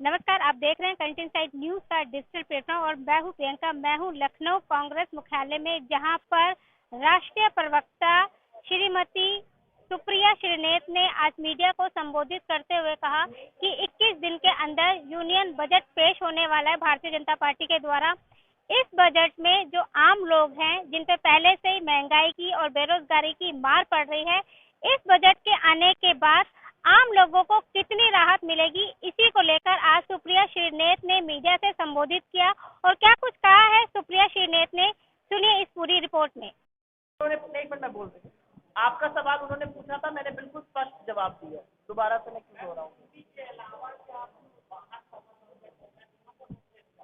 नमस्कार, आप देख रहे हैं कंटेंट साइट न्यूज का डिजिटल प्लेटफॉर्म और मैं हूं प्रियंका। मैं हूं लखनऊ कांग्रेस मुख्यालय में, जहां पर राष्ट्रीय प्रवक्ता श्रीमती सुप्रिया श्रीनेत ने आज मीडिया को संबोधित करते हुए कहा कि 21 दिन के अंदर यूनियन बजट पेश होने वाला है भारतीय जनता पार्टी के द्वारा। इस बजट में जो आम लोग हैं, जिन पे पहले से ही महंगाई की और बेरोजगारी की मार पड़ रही है, इस बजट के आने के बाद आम लोगों को कितनी राहत मिलेगी, इसी को लेकर आज सुप्रिया श्रीनेत ने मीडिया से संबोधित किया। और क्या कुछ कहा है सुप्रिया श्रीनेत ने, सुनिए इस पूरी रिपोर्ट में। उन्होंने एक मिनट में बोल रही, आपका सवाल उन्होंने पूछा था, मैंने बिल्कुल स्पष्ट जवाब दिया। दोबारा से मैं क्यों बोल रहा हूँ?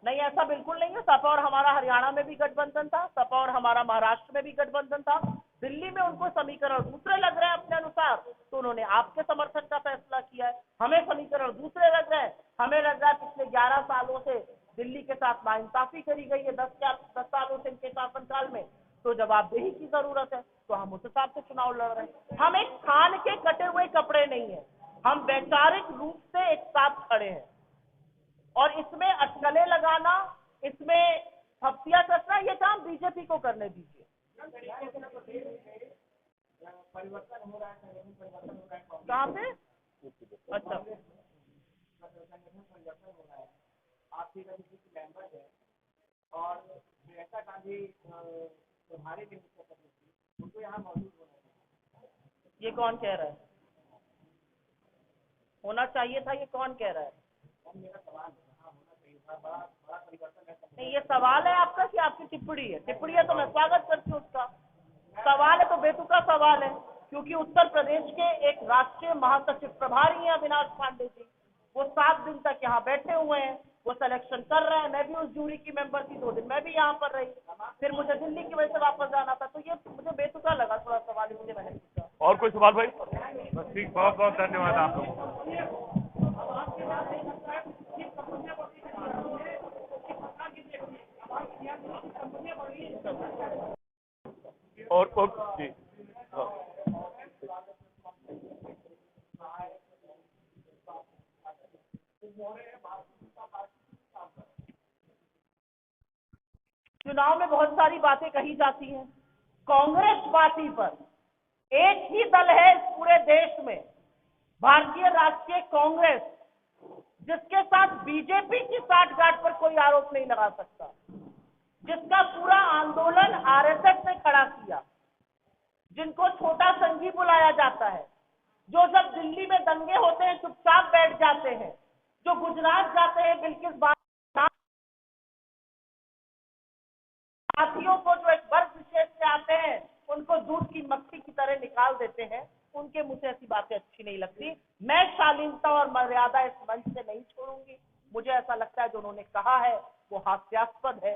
नहीं, ऐसा बिल्कुल नहीं है। सपा और हमारा हरियाणा में भी गठबंधन था, सपा और हमारा महाराष्ट्र में भी गठबंधन था। दिल्ली में उनको समीकरण दूसरे लग रहे हैं अपने अनुसार, तो उन्होंने आपके समर्थन का फैसला किया है। हमें समीकरण दूसरे लग रहे हैं, हमें लग रहा है पिछले 11 सालों से दिल्ली के साथ नाइंसाफी करी गई है, 10 सालों से इनके शासनकाल में, तो जवाबदेही की जरूरत है, तो हम उस हिसाब से चुनाव लड़ रहे हैं। हम एक खान के कटे हुए कपड़े नहीं है, हम वैचारिक रूप से एक साथ खड़े हैं। और इसमें अटकलें लगाना, इसमें हफ्तियां कसना, ये काम बीजेपी को करने दीजिए। परिवर्तन हो रहा है, कहाँ पे? अच्छा, परिवर्तन हो रहा है। आपकी मेंबर है और प्रियंका गांधी तुम्हारे भी उनको यहाँ मौजूद होना चाहिए। ये कौन कह रहा है? होना चाहिए था, ये कौन कह रहा है? मेरा सवाल नहीं, ये सवाल है आपका कि आपकी टिप्पणी है? टिप्पणी है तो मैं स्वागत करती हूँ उसका। सवाल है तो बेतुका सवाल है, क्योंकि उत्तर प्रदेश के एक राष्ट्रीय महासचिव प्रभारी हैं अविनाश पांडे जी, वो 7 दिन तक यहाँ बैठे हुए हैं, वो सिलेक्शन कर रहे हैं। मैं भी उस जूरी की मेंबर थी, 2 दिन मैं भी यहाँ पर रही, फिर मुझे दिल्ली की वजह से वापस जाना था, तो ये मुझे बेतुका लगा थोड़ा सवाल, इसलिए मैंने पूछा। और कोई सवाल भाई? बस ठीक, बहुत बहुत धन्यवाद आप लोगों और जी चुनाव में बहुत सारी बातें कही जाती हैं। कांग्रेस पार्टी पर एक ही दल है इस पूरे देश में, भारतीय राष्ट्रीय कांग्रेस, जिसके साथ बीजेपी की साठगांठ पर कोई आरोप नहीं लगा सकता, जिसका पूरा आंदोलन आरएसएस ने खड़ा किया, जिनको छोटा संघी बुलाया जाता है, जो जब दिल्ली में दंगे होते हैं चुपचाप बैठ जाते हैं, जो गुजरात जाते हैं बिल्किस साथियों को जो एक वर्ग विशेष से आते हैं उनको दूध की मक्खी की तरह निकाल देते हैं, उनके मुंह से ऐसी बातें अच्छी नहीं लगती। मैं शालीनता और मर्यादा इस मंच से नहीं छोड़ूंगी। मुझे ऐसा लगता है जो उन्होंने कहा है वो हास्यास्पद है।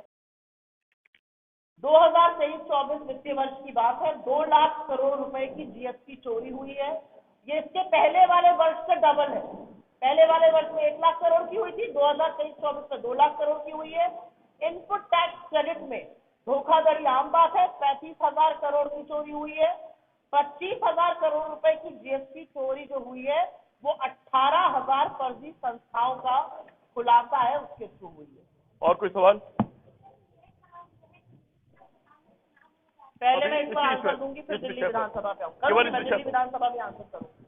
2023-24 वित्तीय वर्ष की बात है, 2 लाख करोड़ रुपए की जीएसटी चोरी हुई है। ये इसके पहले वाले वर्ष से डबल है। पहले वाले वर्ष में 1 लाख करोड़ की हुई थी, 2023-24 में 2 लाख करोड़ की हुई है। इनपुट टैक्स क्रेडिट में धोखाधड़ी आम बात है, 35,000 करोड़ की चोरी हुई है। 25,000 करोड़ रुपए की जीएसटी चोरी जो हुई है वो 18,000 फर्जी संस्थाओं का खुलासा है, उसके थ्रू हुई है। और कोई सवाल? पहले मैं इस पर आंसर दूंगी, फिर दिल्ली विधानसभा पे आऊंगा, मैं दिल्ली विधानसभा में आंसर करूंगी।